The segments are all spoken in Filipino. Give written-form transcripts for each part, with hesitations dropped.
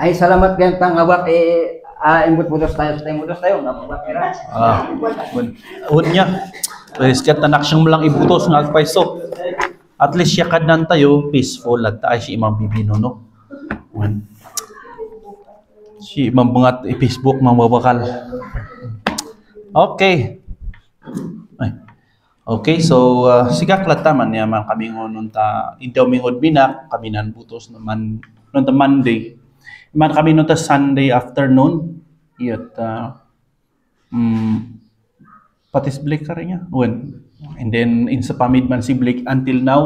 Ay, salamat kayong tangawak imbut putos tayo sa tayo napakira. Niya. Pues kat tanak siyang malang ibutos nga agpaiso. At least siya kadnan tayo peaceful at tayo si Imam Bibino no. Si Imam Bungat Facebook mambabakal. Okay. Ay. Okay, so sigak lataman niya man kami ngon ta intaw mingod binak kami nan butos naman non ta Monday. Man kami non ta Sunday afternoon. Iyot patis Blake ka rin niya. And then in sa pamid man si Blake until now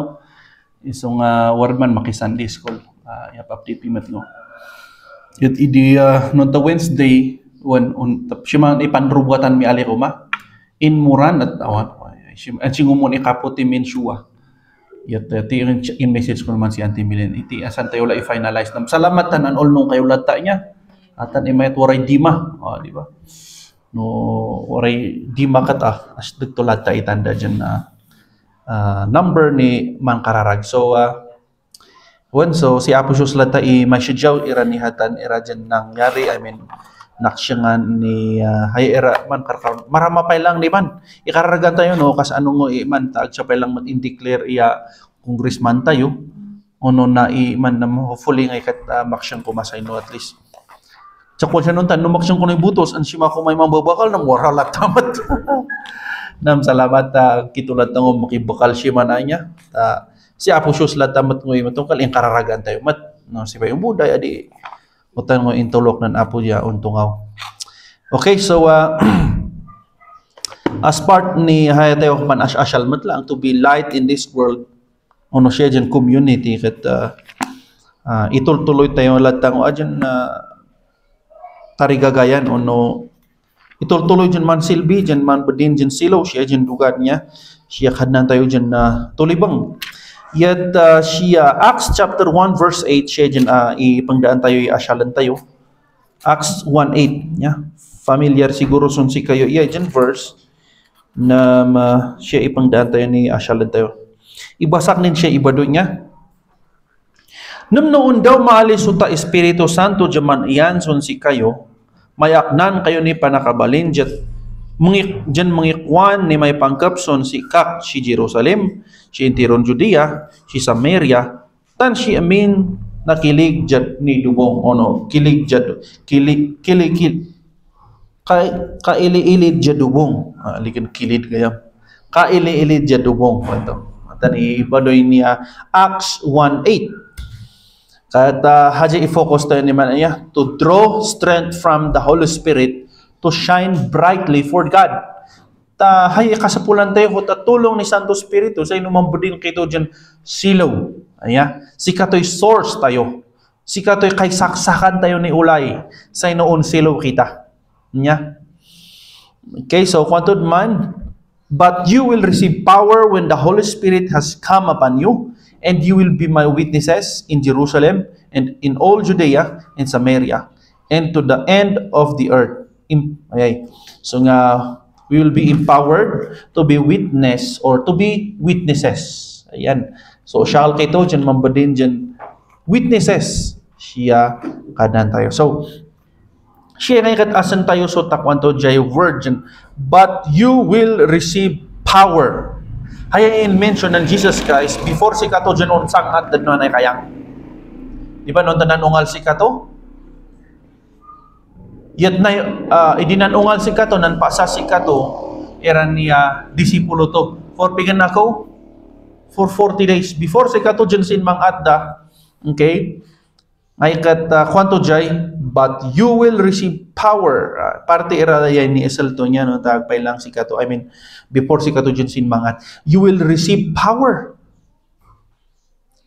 isong word man maki Sunday school. Yap update pimat no. Yut idi non ta Wednesday siya man ipanrubuatan mi ali Roma in Muran at awan at singumon ikaputi min Shua. Yat in message ko naman si Auntie Milen iti asan tayo la i-finalize nam salamatan an all nung kayo lata niya atan imayat waray dima di ba no waray dima kata as dito lata itanda dyan na number ni Mangkararag so so si Apo Sius lata i-message iranihatan ira dyan nangyari I mean naksyangan ni hay era man marama pa lang di man ikararagan tayo no kas anong man tag siya pa lang mat-indeclare iya congressman tayo ono na man na hopefully ngay kat maksyan ko masay no at least sa kung siya nun tan numaksyan ko na butos an siya ko may mambabakal na moralat tamat nam salamat kitulad ng makibakal siya man niya si Apo Sius latamat ngoy matungkal yung kararagan tayo mat no si Bayong Buday adi utan mo intulok ng Apo diya untungaw. Okay, so as part ni hayatayo man asyal matlang to be light in this world ono siya dyan community kat itultuloy tayo latang adyan tarigagayan ono itultuloy dyan man silbi dyan man badin dyan silaw siya dyan dugat niya siya kadnan tayo dyan tulibang. Yet siya Acts chapter 1 verse 8 siya dyan ipangdaan tayo i-asyalan tayo. Acts 1:8 yeah. Familiar siguro si kayo iya dyan verse na siya ipangdaan tayo ni asyalan tayo. Ibasak nin siya ibado niya. Noon daw maalis ta Espiritu Santo dyan iyan si kayo mayaknan kayo ni panakabalin dyan mangikwan ni may pangkapson si Kak si Jerusalem si Intiron Judea, si Samaria, tan si amin nakilig jad ni dubong ono kilig jad kaili-ilid jad dubong likan kilid gayam kaili-ilid jad dubong ito tan ibadoy niya Acts 1:8 kata haja i-focus tayo ni man niya to draw strength from the Holy Spirit to shine brightly for God. Hay kasapulan tayo ta tulong ni Santo Espiritu sa inumambudin kito dyan silaw. Si kato'y source tayo. Si kato'y kay saksakan tayo ni ulay sa inoon silaw kita. Okay, so kwantod man, but you will receive power when the Holy Spirit has come upon you, and you will be my witnesses in Jerusalem and in all Judea and Samaria and to the end of the earth. Okay. So we will be empowered to be witness or to be witnesses. Ayan. So, syakal kayo dyan, mambadin dyan, witnesses. Siya kanan tayo. So, siya ngayon katasan tayo so takwanto jay word dyan. But you will receive power. Haya in-mention ng Jesus Christ before si kato dyan unsang at dadunanay kayang. Di ba noon tananungal si kato? Yat na idinanungal si kato nan pasa si kato era niya disipulo to for pigan ako for 40 days before si kato dyan sin mang adda okay ay kat kwanto jay but you will receive power parte era yan ni esalto niya no tagpay lang si kato I mean before si kato dyan sin mangat you will receive power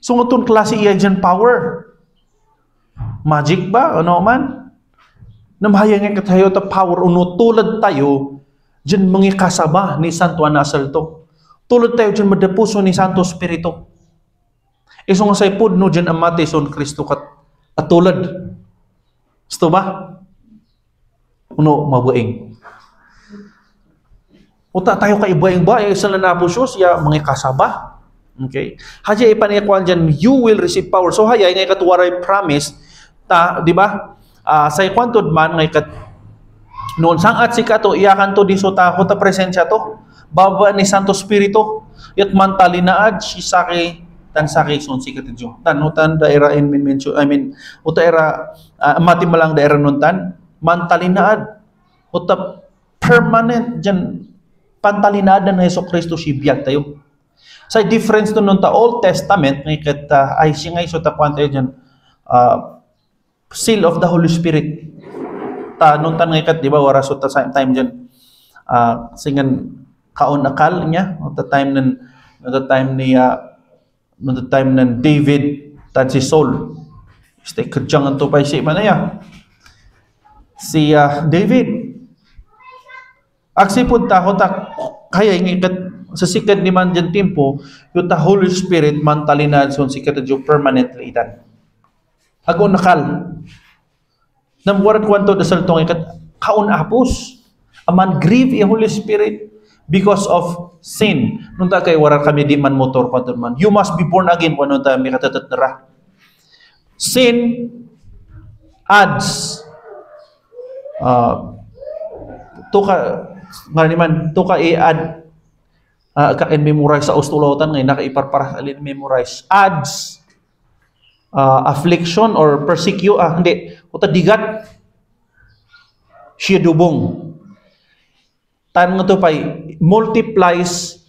so ngatong klase iya dyan power magic ba ano man namahayang nga katayo ta power uno tulad tayo dyan mga kasaba ni Santo Anasalto. Tulad tayo dyan madapuso ni Santo Espiritu. Iso nga say pudno dyan amate son Kristo at tulad. Gusto ba? Uno mabuing. Uta tayo kaibaing ba? Isa na napo siya mga kasaba. Okay? Hadya ipanikuan dyan, you will receive power. So hayay, ngay katuwaray promise, di ba? Sa ikwantod man, ngay noon sang at sikato, iyakan to di so ta presensya to. Baba ni Santo Spirito, yat mantalinaad, sisaki, tan saki son sikat jo. Tanutan daera in mention, uta era, mati malang daera nuntan, mantalinaad, uta permanent dyan, pantalinaad na Heso Kristo sibiyag tayo. Sa difference to nung ta Old Testament, ngay kat ay singay so tapuan tayo dyan, seal of the Holy Spirit. Nung tan ngay kat, di ba, wara so ta same time dyan, singan kaon akal niya, at the time ng David, tan si Saul, stay kadyang to pa si manaya. Si David, aksipod ta, kaya ingikat, sa sikat ni man dyan tempo, yung the Holy Spirit mantalinad son sikat dyan permanently itan. Agon nakal. Namwarat kwanto dasal tong ikat, kaon apos, aman grieve yung Holy Spirit because of sin. Nung ta kay warar kami di man motor kwanto man. You must be born again kung nung ta may katatat nara. Sin adds tuka i-add ka-memorize sa ustulautan ngayon nakaiparpara alin memorize adds affliction or hindi uta digat siya dubong tan nga to pay multiplies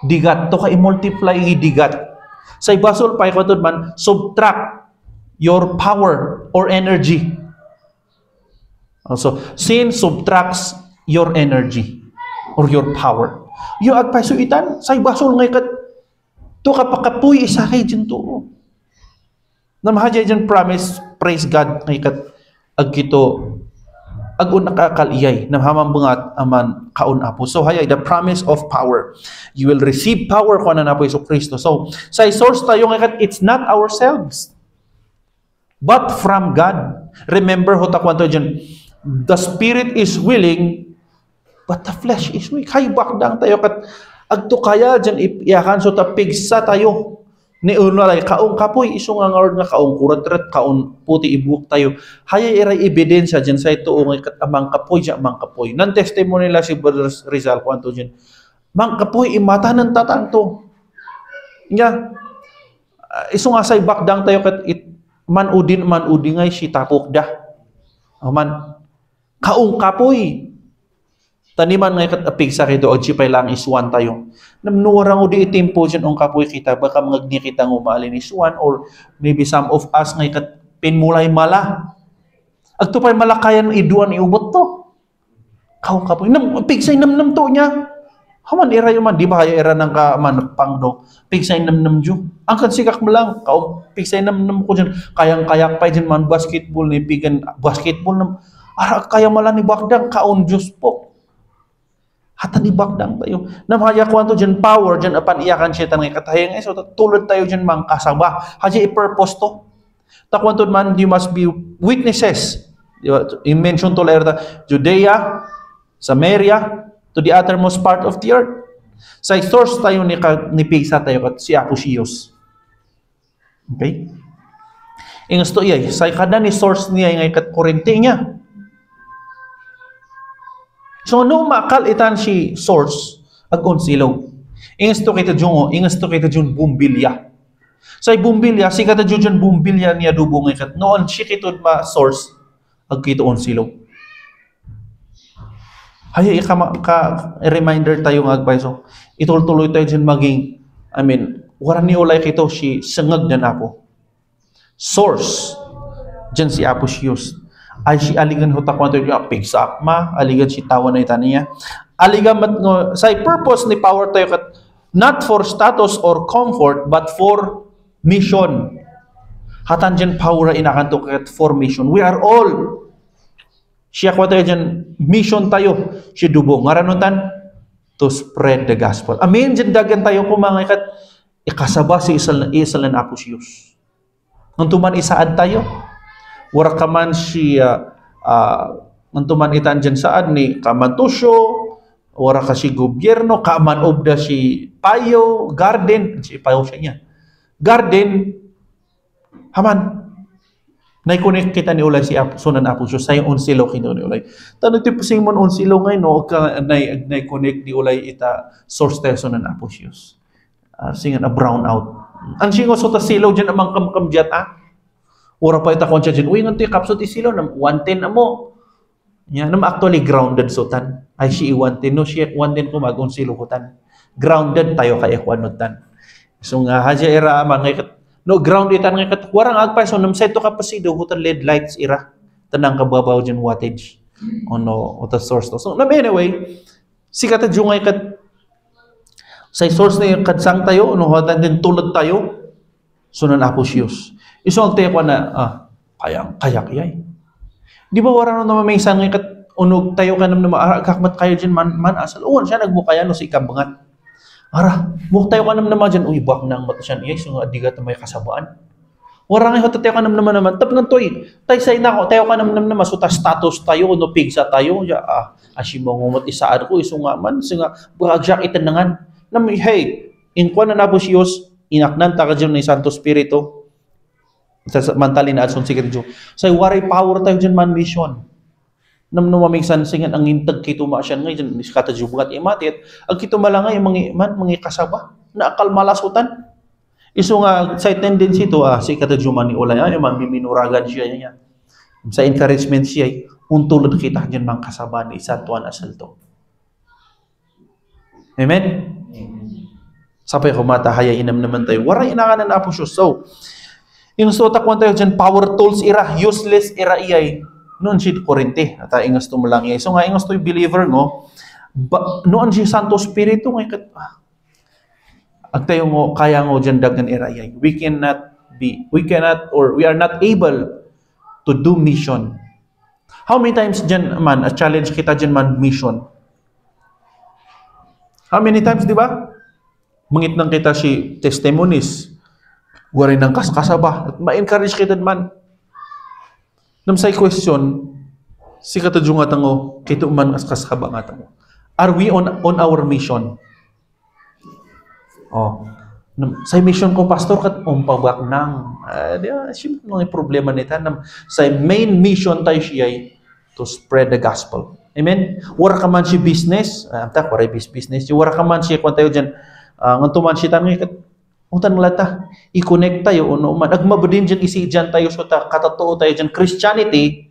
digat to ka i-multiply yung digat sa ibasol pay ko man subtract your power or energy. So sin subtracts your energy or your power. Yung agpasuitan, sa ibasol ngay kat, to kapakapuy isa kay dyan to. Namahadya dyan promise, praise God, ngay kat, agkito, agun nakakaliyay, namhamambungat aman kaun apo. So hayay, the promise of power. You will receive power kung ano na po Iso Kristo. So, sa source tayo ngay kat, it's not ourselves, but from God. Remember, hutakwan to dyan, the spirit is willing, but the flesh is weak. Hay bakdang tayo kat agto kaya dyan iyakan so ta pigsa tayo ni unalay kaong kapoy iso nga ngaward nga kaong kuratret kaong puti ibuk tayo. Hay iray ebidensya dyan sa ito kat amang kapoy dyan amang kapoy. Nan testimony nila si Brother Rizal kwanto dyan. Mang kapoy imata ng tatanto. Nga iso nga say bakdang tayo kat manudin ngay si tapok da. Man kaong kapoy taniman ngay katapig sa kito o chipay lang iswan tayo. Namnuwarang o di itimpo dyan ang kapoy kita, baka magni kita ngumalin iswan or maybe some of us ngay kat pinmulay mala. Agto pa'y malakayan iduan iubot to. Kaong kapoy. Pigsay namnam to niya. Haman era yung man, di ba kaya era ng kamanapang pigsay namnam dyan. Ang kansikak mo lang, kaong pigsay namnam ko dyan. Kayang-kayak pa dyan man basketball ni pigan basketball na. Kaya mala ni bakdang kaon Diyos po. Hata ni bakdang tayo. Namahaya ko anto dyan power, dyan apan iyakan siya tanay katayang so tulad tayo dyan mang kasaba. Hadya i-purpose to. Takwantod man, you must be witnesses. I-mention to later Judea, Samaria, to the uttermost part of the earth. Sa source tayo ni Pisa tayo kat si Apusios. Okay? Ingas to iyay, sa kada ni source niya ngay kat kurente niya. So, no makal itan si source agon silaw. Ingas to kita dyan bumbilya. Sa bumbilya, si kata dyan bumbilya niya dubong ikat. Noon, si kitod ma source agkito on silaw. Hay reminder tayo ng agbayso. Ituloy tayo dyan maging, waran ni ulay kito si sangag na napo. Source, dyan si Apusios. Ay si aligan hutakwan tayo yung pigsa akma, aligan si tawa na itaniya. Aligan sa purpose ni power tayo kat, not for status or comfort, but for mission. Hatan dyan power inakan to kat for mission. We are all siya kwa tayo dyan, mission tayo. Si Dubo, ngaranutan, to spread the gospel. Amen, dyan dagan tayo kumangay kat, ikasaba si isal na Apusios. Nung tuman isaad tayo, wara kaman siya, nung tuman itaan dyan saad ni Kamantusyo, Wara ka si gobyerno, kaman obda si payo, garden, si payo siya niya. Garden, haman. Naikunik kita ni ulay si Sunan Apo Diyos, sa yung unsilo kino ni ulay. Tanong ti pasing mon unsilo ngay, no, ka naikunik ni ulay ita source tayo Sunan Apo Diyos. Singan a brown out. Ang singo so ta silaw dyan amang kamkamjat, Ura pa ita koncha dyan, uy, nganti kapso ti silaw, 110 na mo. Yeah, nam actually grounded sutan. Ay si 110, no, siya 110 ko mag-unsilo kutan. Grounded tayo kay ekwanutan. So nga, hadya era amang ngay no, ground itan nga kat warang agpay so nam seto kapasido hutan LED lights ira tanang kababaw dyan wattage ono o ta source to. So anyway, sikat adyo nga kat sa source na kad sang tayo no hutan din tulad tayo Sunan Apo Diyos. Iso ang tayo na kaya kayay. Di ba warang no may sang nga kat unog tayo kanam na kakmat kayo dyan man asal uwan siya nagmukaya no si ikambangat. Ara, muk tayo ka naman dyan, uy, bak nang mata siya niya, so nga, di ka may kasabaan. Warang nga, tayo ka naman, tap nga toy, tayo say na ako, tayo ka naman, so ta status tayo, no, pigsa tayo, asimo ngumot isaan ko, iso nga man, so nga, bagak itanangan, hey, inkwa na nabos Diyos, inaknan, taka dyan ni Santo Spirito, mantalin na adson sige Diyos, say, waray power tayo dyan man mission. Nam numamingsan singan ang intag kito masyan ngayon kata jubugat imatit ang kito malangay mga kasaba na akal malasutan iso nga sa tendency to si kata juman ni ulay ay minuragan siya niya sa encouragement siya untulod kita diyan mang kasaba ni Santuan asal to. Amen. Sapay ko mata haya inam naman tayo waray inanganan na Apo Diyos. So yung sutak mo tayo dyan power tools ira useless ira iyay noon si Korinte, at ingas to mo lang yan. So nga, ingas to yung believer, no? Noon si Santo Espiritu, ang tayo mo, kaya ngo dyan dagan irayay. We are not able to do mission. How many times dyan man, a challenge kita dyan man, mission? How many times, di ba? Mangit nang kita si testimonies, warin ng kasaba, at ma-encourage kita man. Namsay question, si katadyo nga tango, kito man as kasaba nga tango. Are we on our mission? Sa mission ko, pastor, kat umpabak nang. Siyempre mga problema nita. Sa main mission tayo siya to spread the gospel. Amen? Wara ka man siya business, wara business. Wara ka man siya, kung tayo dyan, ngantuman siya tango, utan lata, i-connect tayo, man, agmabadin dyan, isi dyan tayo, so katotoo tayo dyan, Christianity,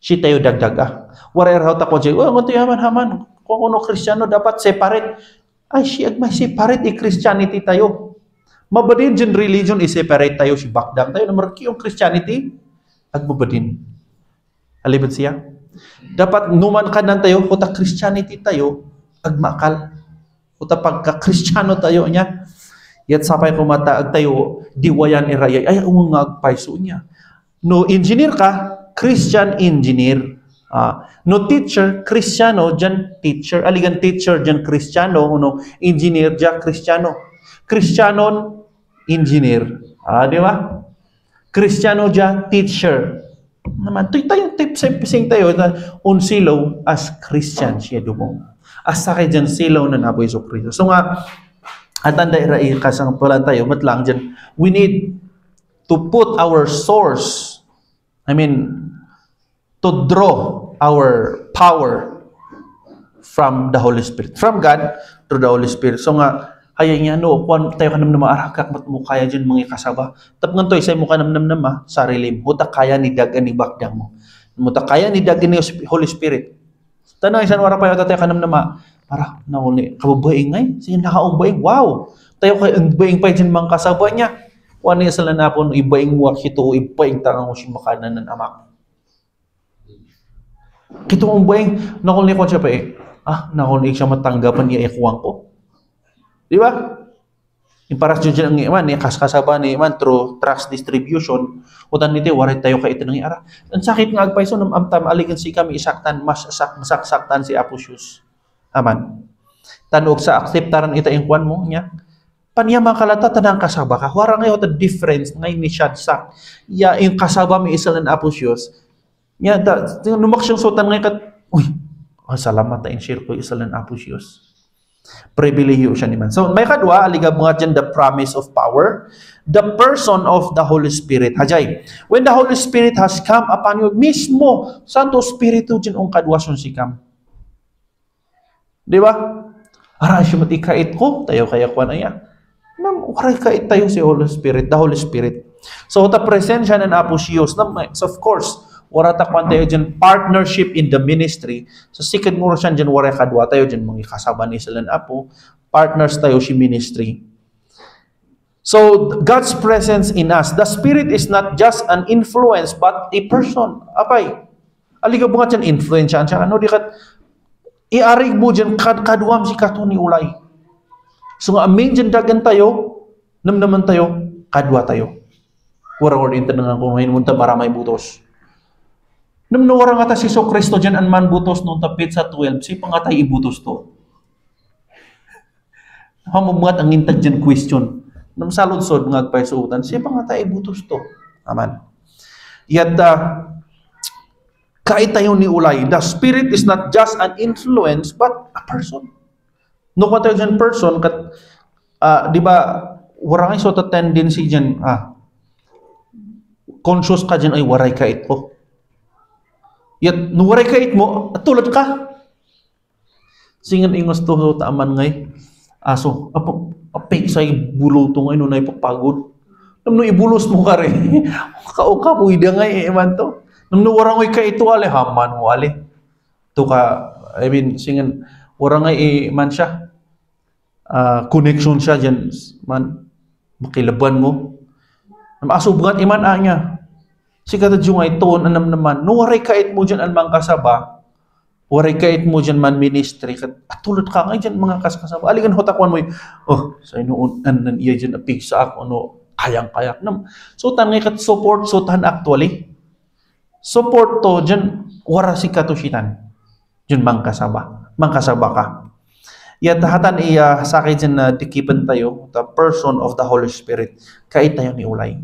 si tayo dagdaga. Wara erhaw ta ko dyan, ngunto haman, kung ano Kristiyano, dapat separate. Ay, si agmay separate, Christianity tayo. Mabadin dyan religion, i-separate tayo, si bakdang tayo, namarki yung Christianity, agmabadin. Alibad siya? Dapat numan kanan tayo, kuta Christianity tayo, agmakal. Kuta pagka-Kristiyano tayo niya, yat sapay kumataag tayo, diwayan irayay, ay nga agpaiso niya. No engineer ka, Christian engineer. No teacher, Kristiyano, dyan teacher. Aligan teacher, dyan Kristiyano. No engineer, dyan Kristiyano. Kristiyanon, engineer. Di ba? Kristiyano dyan, teacher. Naman, tayo, tip-sing tayo, unsilaw as Christian siya dumong. As sakay dyan silaw na naboy so Kristo. So nga, at tanda irai kasang pala tayo, mat lang dyan, we need to put our source, to draw our power from the Holy Spirit. From God to the Holy Spirit. So nga, kaya niya, kung tayo ka naman maarakak, mat mo kaya dyan mga kasaba. Tap nga to, isay mo ka naman sarili mo. Huta kaya ni dagan ni bakdang mo. Huta kaya ni dagan ni Holy Spirit. Tanong, isan wara pa yata tayo ka naman para nauli, kababaing ngay, sige nakaumbaing, wow! Tayo kay umbaing pa dyan mga kasaba niya. Wala niya sila na po, ibaing wak ito, ibaing tangang mo siya makanan ng amak. Kito umbaing, nakuli ko siya pa nakuli siya matanggapan niya ikuwang ko. Di ba? Yung paras dyan ang iman, kasaba ni iman through trust distribution, utan nito, waray tayo kay ito ng iara. Ang sakit nga agpaiso, amtam aligan si kami isaktan, masaktan si Apo Diyos. Aman. Tanog sa akseptaran ita yung kwan mo niya. Panya makalata tanang kasaba ka. Wara ngayon the difference ngay ni Shadsak. Ya yung kasaba mi isa ng Apo Diyos. Ya numaksyang sutan ngay kat. Uy, salamat ta in-share ko isa lang Apo Diyos. Pribilehiyo siya ni man. So, may kadwa, aligab mga dyan, the promise of power, the person of the Holy Spirit. Hajay, when the Holy Spirit has come upon you, mismo, Santo Espiritu dyan ang kadwason si Kam. Di ba? Aray siya matikait ko, tayo kaya kwa na yan. Aray kait tayo si Holy Spirit, the Holy Spirit. So, ta presensya ng Apo Diyos. So, of course, wala ta kwan tayo dyan, partnership in the ministry. So, sikad mo siya dyan, wala kadwa tayo dyan, mga kasaba ni sila na Apo. Partners tayo si ministry. So, God's presence in us. The Spirit is not just an influence, but a person. Apay, aligaw mo nga dyan, influensyan siya. Ano, di kat, iarig mo dyan, kadwam si kato ni ulay. So, nga amin dyan dagan tayo, namnaman tayo, kadwa tayo. Wara-wara yung tanangan ko ngayon, munta maramay butos. Namnawara nga ta si Kristo dyan ang man butos nung tapit sa 12, si pangatay ibutos to. Hamamuat ang intag dyan question. Nang salod-sod mga agpaisuutan, si pangatay ibutos to. Aman. Yat, kahit tayo ni ulay, the Spirit is not just an influence, but a person. No ka tayo dyan person, di ba, wala kayo sa tendency dyan, conscious ka dyan, ay waray ka ito. Yat, nuwaray ka it mo, at tulad ka. Singan ingos to taaman ngay. Aso, apik sa bulo to ngay, nunay papagod. Nung ibulos mo ka rin. Kauka po, hindi ngay, eman to. Nung nuwarangoy ka ito, ali, haman mo, ali. Ito ka, I mean, singan, warangay, man siya. Connection siya dyan, man, makilaban mo. Aso, bugat, iman niya. Si katadyo nga ito, anam naman, no waray kait mo dyan ang mga kasaba, waray kait mo dyan man ministry, at tulad ka nga dyan mga kasaba, aligan hotakwan mo sa inoon, iya dyan apig sa ako, kayang-kayak. So, tan nga kat support, so tan actually, support to, dyan, wara si katusitan, dyan mga kasaba ka. Yat hatan iya, sa akin dyan na dikipan tayo, the person of the Holy Spirit, kait tayo ni ulay.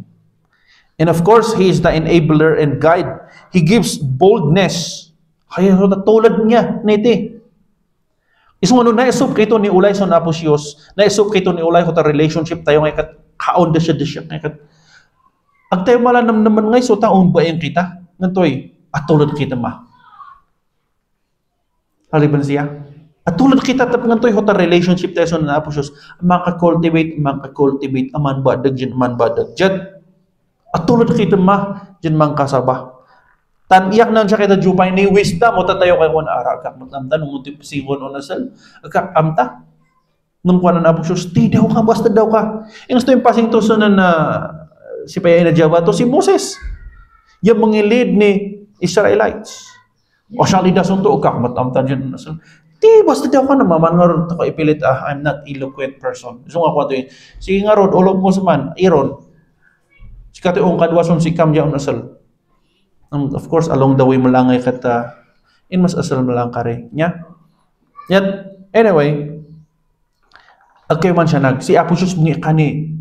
And of course, He is the enabler and guide. He gives boldness. Kaya tulad niya, niti. Isang ano, naisop kito ni ulay sa Apo Diyos, naisop kito ni ulay kota relationship tayo ngay kat kaon da siya ngay kat. Ag tayo malanam naman ngay, so taon ba yung kita? Nantoy, at tulad kita ma. Haliban siya? At tulad kita, tapos ngantoy kota relationship tayo sa Apo Diyos, maka-cultivate, aman badag dyan. At tulad kita dyan mang kasaba. Tan iyak nang siya kita jupay ni wisdom, o tatayo kayo kung ara, agak matamta, nung muti pasiwan o nasal, agak amta. Nung kuha na Apo Diyos, di daw ka, basta daw ka. Yung gusto yung pasing to na si Payay na Java, to si Moses. Yung mga lead ni Israelites. O siya lidason to, agak matamta dyan o nasal. Di, basta daw ka naman, nga ron, ako ipilit, I'm not eloquent person. So nga ko ito sige nga ron, ulog mo sa man, iron, si kationg kadwason si Kam Jaon asal. Of course, along the way malangay kata in mas asal malang kare. Nya? Yet, anyway, agkay man siya si Apo Diyos mga kani.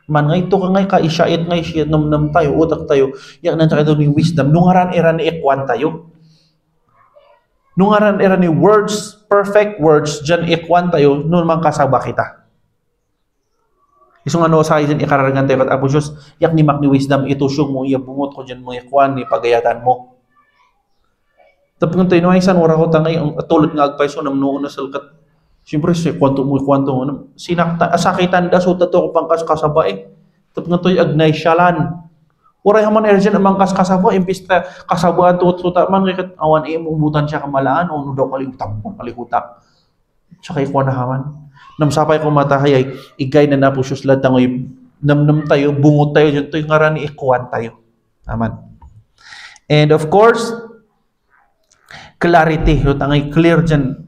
Man ngay to ka ngay ka isyait ngay siya nam tayo, utak tayo. Yak nan tayo ni wisdom. Nungaran era ni ikwan tayo. Nungaran era ni words, perfect words, dyan ikwan tayo, nun mang kasaba kita. Isang ano sa akin ikararagan tayo kat Apo Diyos, yak ni mak ni wisdom, ito siyong mo bungot ko dyan mga ikwan ni pagayatan mo. Tapos kung tayo isan, wala ko tangay, ang tulad nga agpaiso, namnoon na salkat. Siyempre, kwanto, sinakta, asakitan da, so tato ko pang kasaba eh. Tapos nga tayo agnay syalan. Waray haman erjan amang kasaba, imbis na kasabaan to taman, kaya awan umubutan siya kamalaan, o daw kalihutak. Tsaka ikwan na haman. Namsapay ko matahay ay igay na po siya lahat tangoy namnam tayo, bungot tayo dyan, ito yung nga ni ikuan tayo. Aman. And of course, clarity. Yung tangay clear dyan,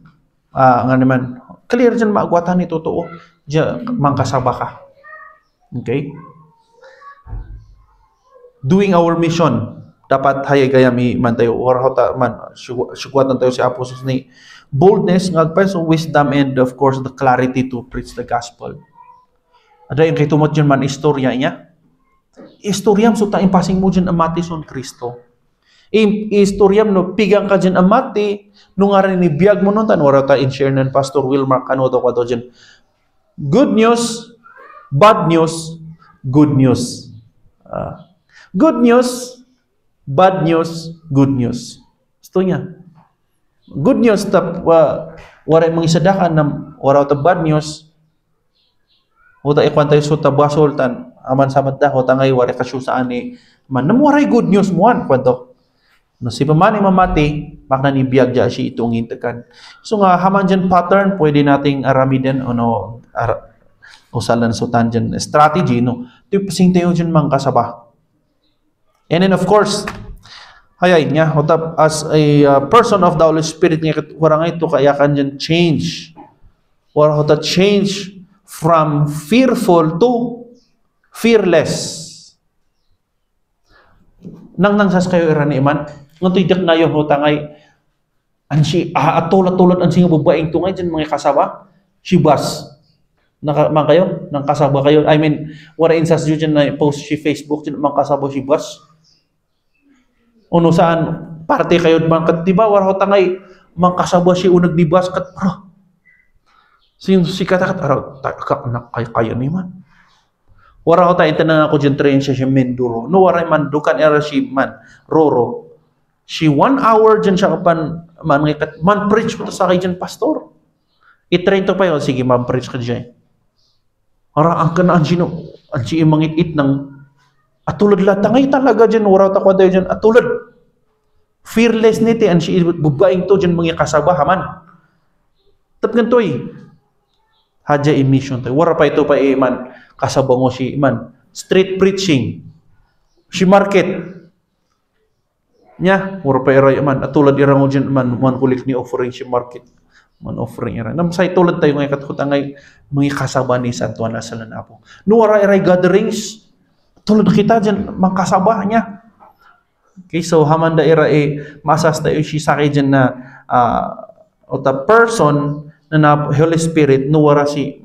nga naman, clear dyan maagwatan ni totoo, dyan mangkasaba ka. Okay? Doing our mission, dapat hayay kaya man tayo, or man, syukwatan tayo si Apostles ni boldness, ngagpay, so wisdom, and of course, the clarity to preach the gospel. Ada yung kay tumot yun man istorya niya. Istoryam, so taing passing mo dyan amati son Kristo. Istoryam no, pigang ka dyan amati, nung nga rin ibiyag mo nun, tanwara ta in-share ng Pastor Wilmar Canoto ko to dyan. Good news, bad news, good news. Good news, bad news, good news. Gusto niya. Good news, waray mga isadakan na waraw ta bad news, huta ikwan tayo sa tabasultan, aman sa madda, huta ngay waray kasyusaan ni, man, namuwaray good news mo, kwento. No, si pamani mamati, maknanibiyag dyan siya itong hintakan. So nga, haman dyan pattern, pwede nating aramidin, usalan sutan dyan strategy, no? Ito yung pasing tayo dyan mang kasaba. And then of course, hayay niya, as a person of the Holy Spirit niya, warang ito kaya kan dyan change. Warang ito change from fearful to fearless. Nang sas kayo irani iman, ngunto idak na yung hutangay, ansi, atulad ang singa babaeng tungay dyan mga kasaba, shibas. Man kayo? Nang kasaba kayo? I mean, wala insas dyan na post si Facebook dyan, mga kasaba shibas. Uno saan, parte kayo, diba, wala hutangay, mga kasaba si unag dibas, kat, si katakat, anak kayo ni man. Wala ko tayo na ako dyan train siya Menduro. No, wala man, dukan era si man, Roro. Si 1 hour dyan siya kapan, man preach ko to sa akin dyan, pastor. I-train to pa yun, sige, man preach ka dyan. Wala, ang kanaan sino, ang siya mangit-it ng, atulad lahat, ngay talaga dyan, wala ko tayo dyan, atulad. Fearless niti, ang siya bubaing to dyan, mga kasabahaman. Tap ganito hadya emission tayo. Wala pa ito pa man, kasabang mo si man. Street preaching. Si market. Nya, wala pa iray man. At tulad irang mo dyan man, man kulik ni offering si market. Man offering iray. Namsay tulad tayo ngayon katkot ang mga kasaba ni Santo Anasalan Apo. No, wala iray gatherings. Tulad kita dyan, mga kasaba niya. Okay, so hamanda ira masas tayo si sakay dyan na o the person na Holy Spirit nuwara si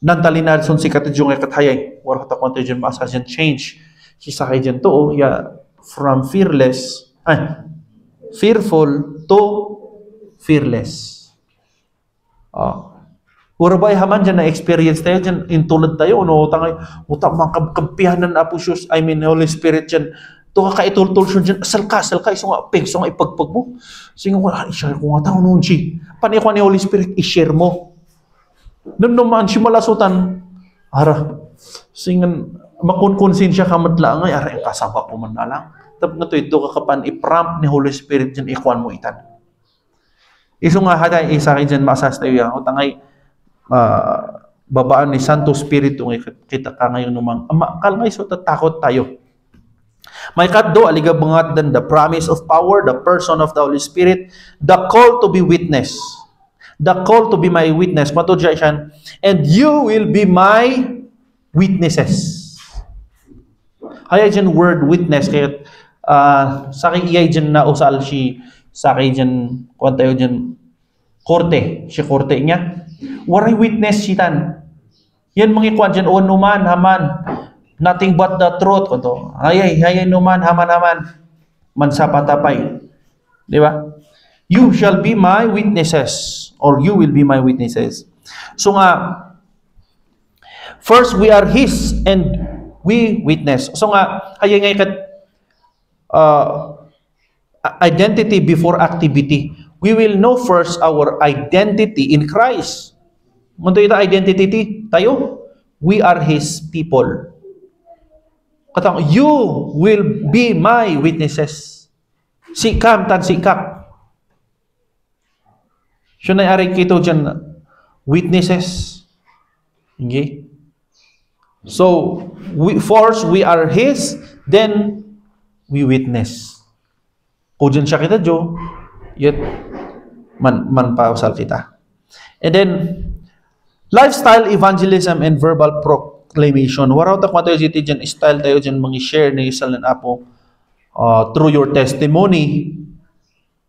nantalinad son si katadjong katayay wara ta konti dyan maasa dyan change si sakay dyan to from fearful to fearless. Wara ba haman dyan na experience tayo dyan intulad tayo tangay mga kampihanan na po Holy Spirit dyan to kaitultul siya dyan, asal ka, isang apeng, isang ipagpag mo. Sige nga, i-share ko nga tao noon siya. Panikwa ni Holy Spirit, i-share mo. Nung naman siya malasutan, sige makunkonsensya ka matlaang, ang kasaba ko man na lang. Tapos nga ito kakapan, i-prompt ni Holy Spirit dyan, ikuan mo itan. Iso nga hatay, isa kayo dyan, maasas tayo yan. Tangay, babaan ni Santo Spiritu, kita ka ngayon namang, kalangay, so tatakot tayo. May kaddo aligabangat dan the promise of power, the person of the Holy Spirit, the call to be witness, the call to be my witness. Matudya siya, and you will be my witnesses. Kaya dyan word witness, kaya sa akin iyay dyan na usal si sa akin dyan, kuwan tayo dyan, korte, si korte niya. Waray witness sitan. Yan mga kuwan dyan, numan, haman, nothing but the truth. Hayay numan, haman. Mansapatapay. Di ba? You shall be my witnesses. Or you will be my witnesses. So nga, first we are His and we witness. So nga, hayay ngay kat identity before activity. We will know first our identity in Christ. Munto ita identity tayo. We are His people. Katang, you will be my witnesses. Sikam tan sikap. Siya na ari kito dyan, witnesses. Okay? So, first, we are His, then, we witness. Kung dyan siya kita, Jo, yun, man pausal kita. And then, lifestyle evangelism and verbal proclamation. Waraw ta kung tayo dyan, style tayo dyan, mga share na isal ng Apo through your testimony.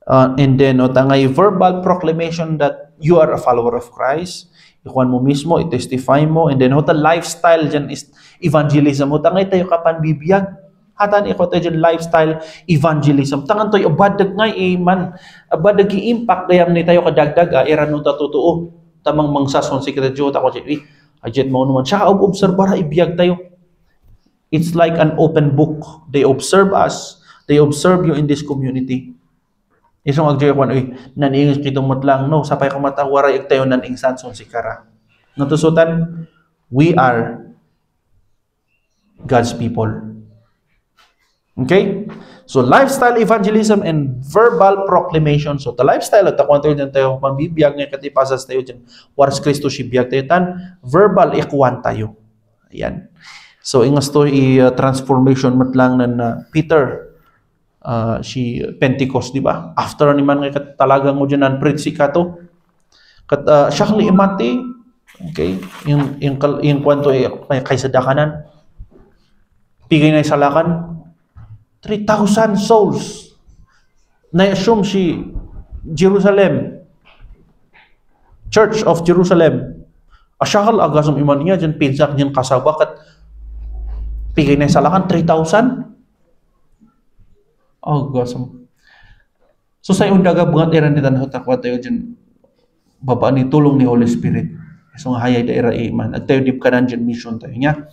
And then, tangay verbal proclamation that you are a follower of Christ. Ikuan mo mismo, i-testify mo. And then, lifestyle dyan is evangelism. Tangay tayo kapan bibiyag. Hatan iko tayo dyan lifestyle evangelism. Tangan to'y abadag nga man, abadag i-impact gayam ni tayo kadagdag, iran nung tatutuo. Tamang mangsason si kita Diyo, tako dyan, ajet mo naman. Siya observara, ibiyag tayo. It's like an open book. They observe us. They observe you in this community. Isong agjoy ko, naningis kitong matlang, no, sapay ko matawaray, tayo naning sanson si Kara. Natusutan, we are God's people. Okay? So, lifestyle evangelism and verbal proclamation. So, the lifestyle, at ako tayo dyan tayo, pambibiyag ngayon, katipasas tayo dyan, waras Kristo si biyag tayo tan, verbal ikuan tayo. Ayan. So, ingas to i-transformation matlang na Peter, si Pentecost, di ba? After ni man ngay talagang mo dyan preach si kato. Siya kali imati, okay? Yung kwanto ay kaysadakanan. Pigay na isalakan. 3,000 souls. Na-assume si Jerusalem. Church of Jerusalem. Asyakal agasong iman niya dyan pinsak dyan kasabak at pigay na isalakan 3,000. Oh, awesome. So sa undaga bungat iran ni tanho takwa tayo dyan baba ni tulong ni Holy Spirit. So nga hayay daira iman. At tayo dip kanan dyan mission tayo niya.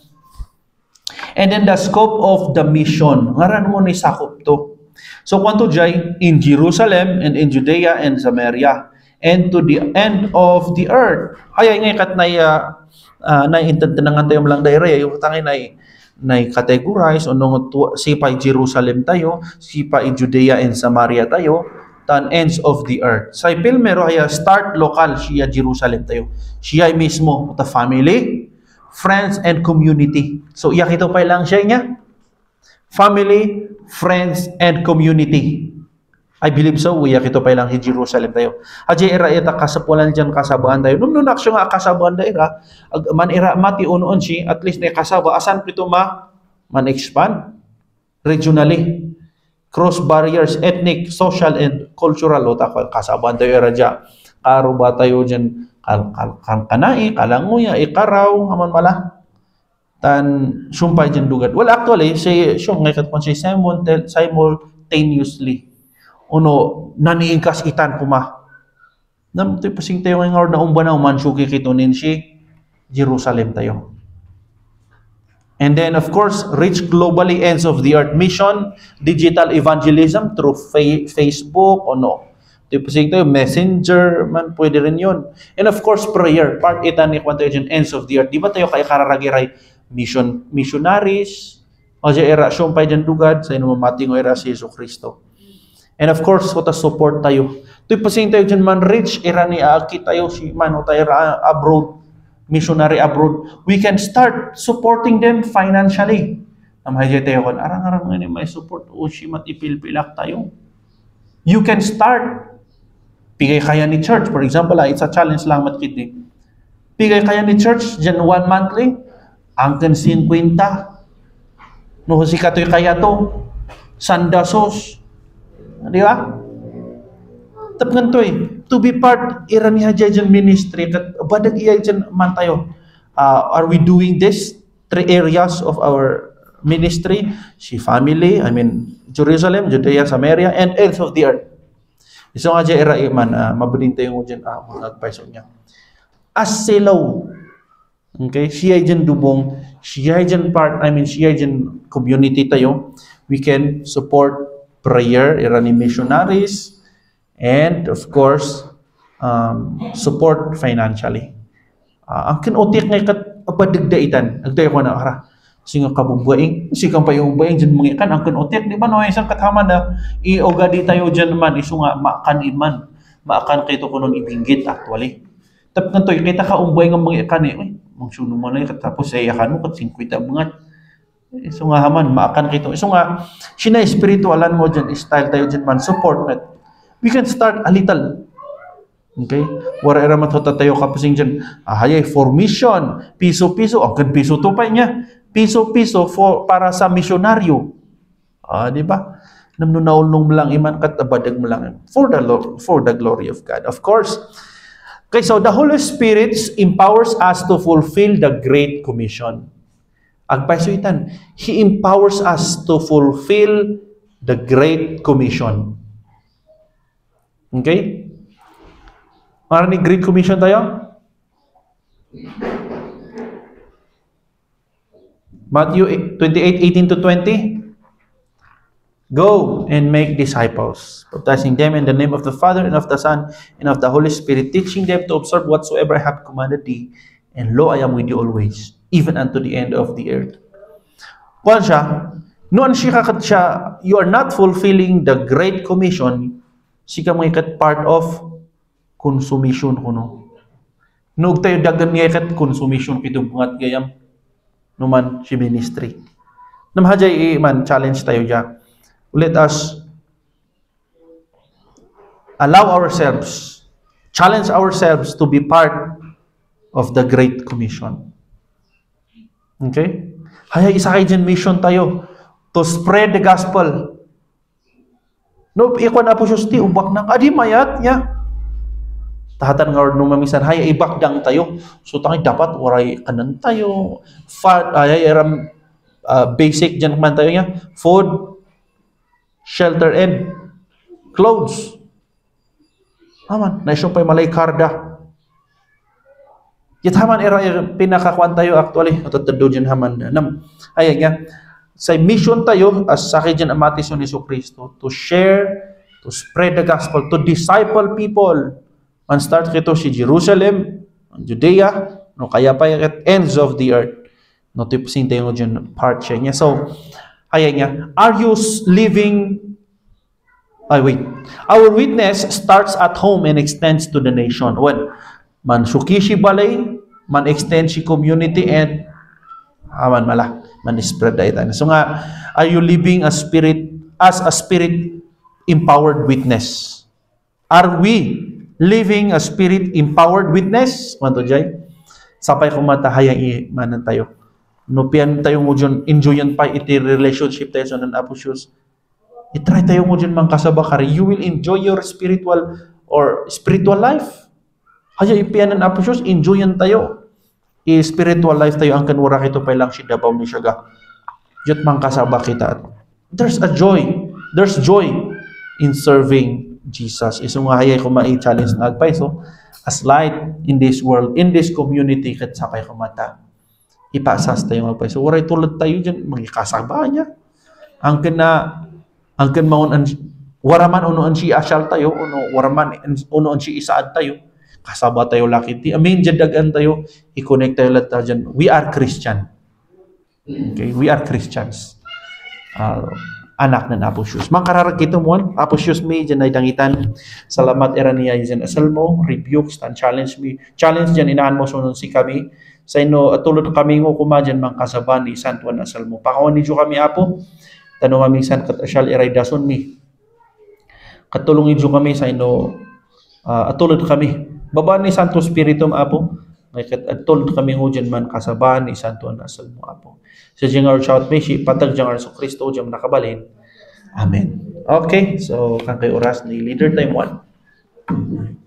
And then the scope of the mission. Ngaran mo ni sakop to. So kwanto jay in Jerusalem and in Judea and Samaria and to the end of the earth. Hayay ngay kat na intantanangan tayo lang daira yung tangay na categorize o nung sipa Jerusalem tayo, sipa Judea and Samaria tayo, tan ends of the earth. Sa Pilmero ay start local siya Jerusalem tayo. Siya mismo the family, friends and community. So iyak ito pa lang siya niya. Family, friends and community. I believe so. Iyak ito pa lang si Jerusalem tayo. Hadya ira ita kasapulan dyan kasabaan tayo. Nung aksyon nga kasabaan da ira, man ira mati unoon si, at least na kasaba, asan pito man-expand regionally. Cross barriers, ethnic, social, and cultural. O kasabaan tayo ira dyan. Karo ba tayo dyan, kanai, kalanguya, ikaraw, haman mala. Tan, sumpay dyan dugad. Well, actually, si simultaneously. Uno, naniingkas itan kuma. Namtoy pasing tayo ngayon na umba na umansuki kitunin si Jerusalem tayo. And then, of course, reach globally ends of the earth mission, digital evangelism through Facebook o no. Tayo pasing tayo, messenger, man, pwede rin yun. And of course, prayer, part itan ni Quantayon ends of the earth. Di ba tayo kay kararagiray missionaries, o siya era, sumpay dyan dugad, sa inumamati ng era si Yesu Cristo. And of course, kota support tayo. Tuy pasing tayo dyan man rich, era ni Aki tayo, si man o tayo abroad, missionary abroad. We can start supporting them financially. Namahayay tayo kan, arang-arang nga may support, o si matipilpilak tayo. You can start. Pigay kaya ni church. For example, it's a challenge lang matkiti. Pigay kaya ni church, dyan 1 monthly, angkan 50. No, si katoy kaya to, sandasos. Di ba? Tapos to be part, iran niya dyan ministry, kat badag iya dyan man tayo. Are we doing this? 3 areas of our ministry, si family, I mean, Jerusalem, Judea, Samaria, and ends of the earth. Iso nga dyan ira iman, mabudin tayo dyan, mga advice niya. As silaw, okay, siya dyan dubong, siya dyan part, I mean, siya dyan community tayo, we can support prayer, irani missionaries, and of course, support financially. Ang kinotik ngay kat apadagdaitan, agday ko na ara. Singa kabugbaing, sikang pa yung baing dyan mga ikan, ang kinotik, di ba no, isang kataman na iogadi tayo dyan man, iso nga maakan iman, maakan kayo ko nun ibinggit actually. Tapos nga to, kita ka umbay ng mga ikan eh, mangsuno mo na tapos sa iyakan mo, kat 50 mga. Iso nga haman, maakan kito. Iso nga, spiritualan mo dyan, style tayo dyan man, support net. We can start a little. Okay? Wara era matota tayo kapasing dyan, hayay, for mission, piso-piso, ang kan piso to pa niya, piso-piso para sa misyonaryo. Di ba? Namnunaulong mo lang, iman katabadag mo lang, for the glory of God. Of course, okay, so the Holy Spirit empowers us to fulfill the Great Commission. Agpaisuitan. He empowers us to fulfill the Great Commission. Okay? Marinig Great Commission tayo? Matthew 28:18-20. Go and make disciples, baptizing them in the name of the Father and of the Son and of the Holy Spirit, teaching them to observe whatsoever I have commanded thee. And lo, I am with you always, even unto the end of the earth. Kuan siya, noon siya you are not fulfilling the Great Commission, siya mga ikat part of consummation kuno. Noog tayo dagan nga ikat consummation kitong bungat gayam, numan si ministry. Namhajay man challenge tayo dyan. Let us allow ourselves, challenge ourselves to be part of the Great Commission. Okay? Haya isa kay dyan mission tayo to spread the gospel. No, ikon na po siya ti, ubak na, adi mayat niya. Tahatan nga nung mamisan, haya ibakdang tayo. So tangi dapat waray kanan tayo. Haya iram basic dyan man tayo niya. Food, shelter, and clothes. Aman, naisyon pa'y malay karda. Yat haman era pinakakuan tayo actually. Matatado dyan haman. Ayan nga. Sa mission tayo, as sa akin dyan amati sa Yesu Cristo, to share, to spread the gospel, to disciple people. And start kito si Jerusalem, Judea, no kaya pa at ends of the earth. No tipsin tayo dyan part siya niya. So, ayan nga, are you living, our witness starts at home and extends to the nation. When man sukishi balay, man extend si community and man spread da ita. So nga, are you living as a spirit empowered witness? Are we living a spirit empowered witness? Manto jay, sapay kumata hayang manan tayo. No pian tayo mo dyan, enjoyan pa iti relationship tayo sa nan apostles. I-try tayo mo dyan mang kasabakari. You will enjoy your spiritual life. Kaya ipian ng apostles, enjoyan tayo. I-spiritual life tayo ang kanwara kito pa lang si Dabaw ni Siaga. Diyot mang kasaba kita. There's a joy. There's joy in serving Jesus. Iso nga hayay ko ma-challenge na agpay. So, as light in this world, in this community, kat sapay kumata. Ipasas tayo magpay. So, waray tulad tayo dyan, magkasaba niya. Angkan maun waraman unoan si asyal tayo, unoan si isaad tayo, kasaba tayo lakiti. Amin, jadagan tayo, i-connect tayo lahat dyan. We are Christian. Okay, we are Christians. Anak ng Apostles. Mangkararag kito mo, Apostles me, dyan ay dangitan. Salamat era niya dyan asal mo, rebukes, and challenge me. Challenge dyan, inaan mo sunod si kami. Sa ino, tulad kami ngo kumadyan, mangkasaban ni Santuan asal mo. Pakawan ni kami, Apo. Tanong kami san kat asyal iray dason mi. Katulungin dyo kami sa ino, atulad kami. Babaan ni Santo Spiritum, Apo. Atulad kami ngo dyan man kasaban ni Santuan asal mo, Apo. Sa dyan nga shout me, si patag dyan nga sa Kristo dyan nakabalin. Amen. Okay, so kang kay oras ni Leader Time 1.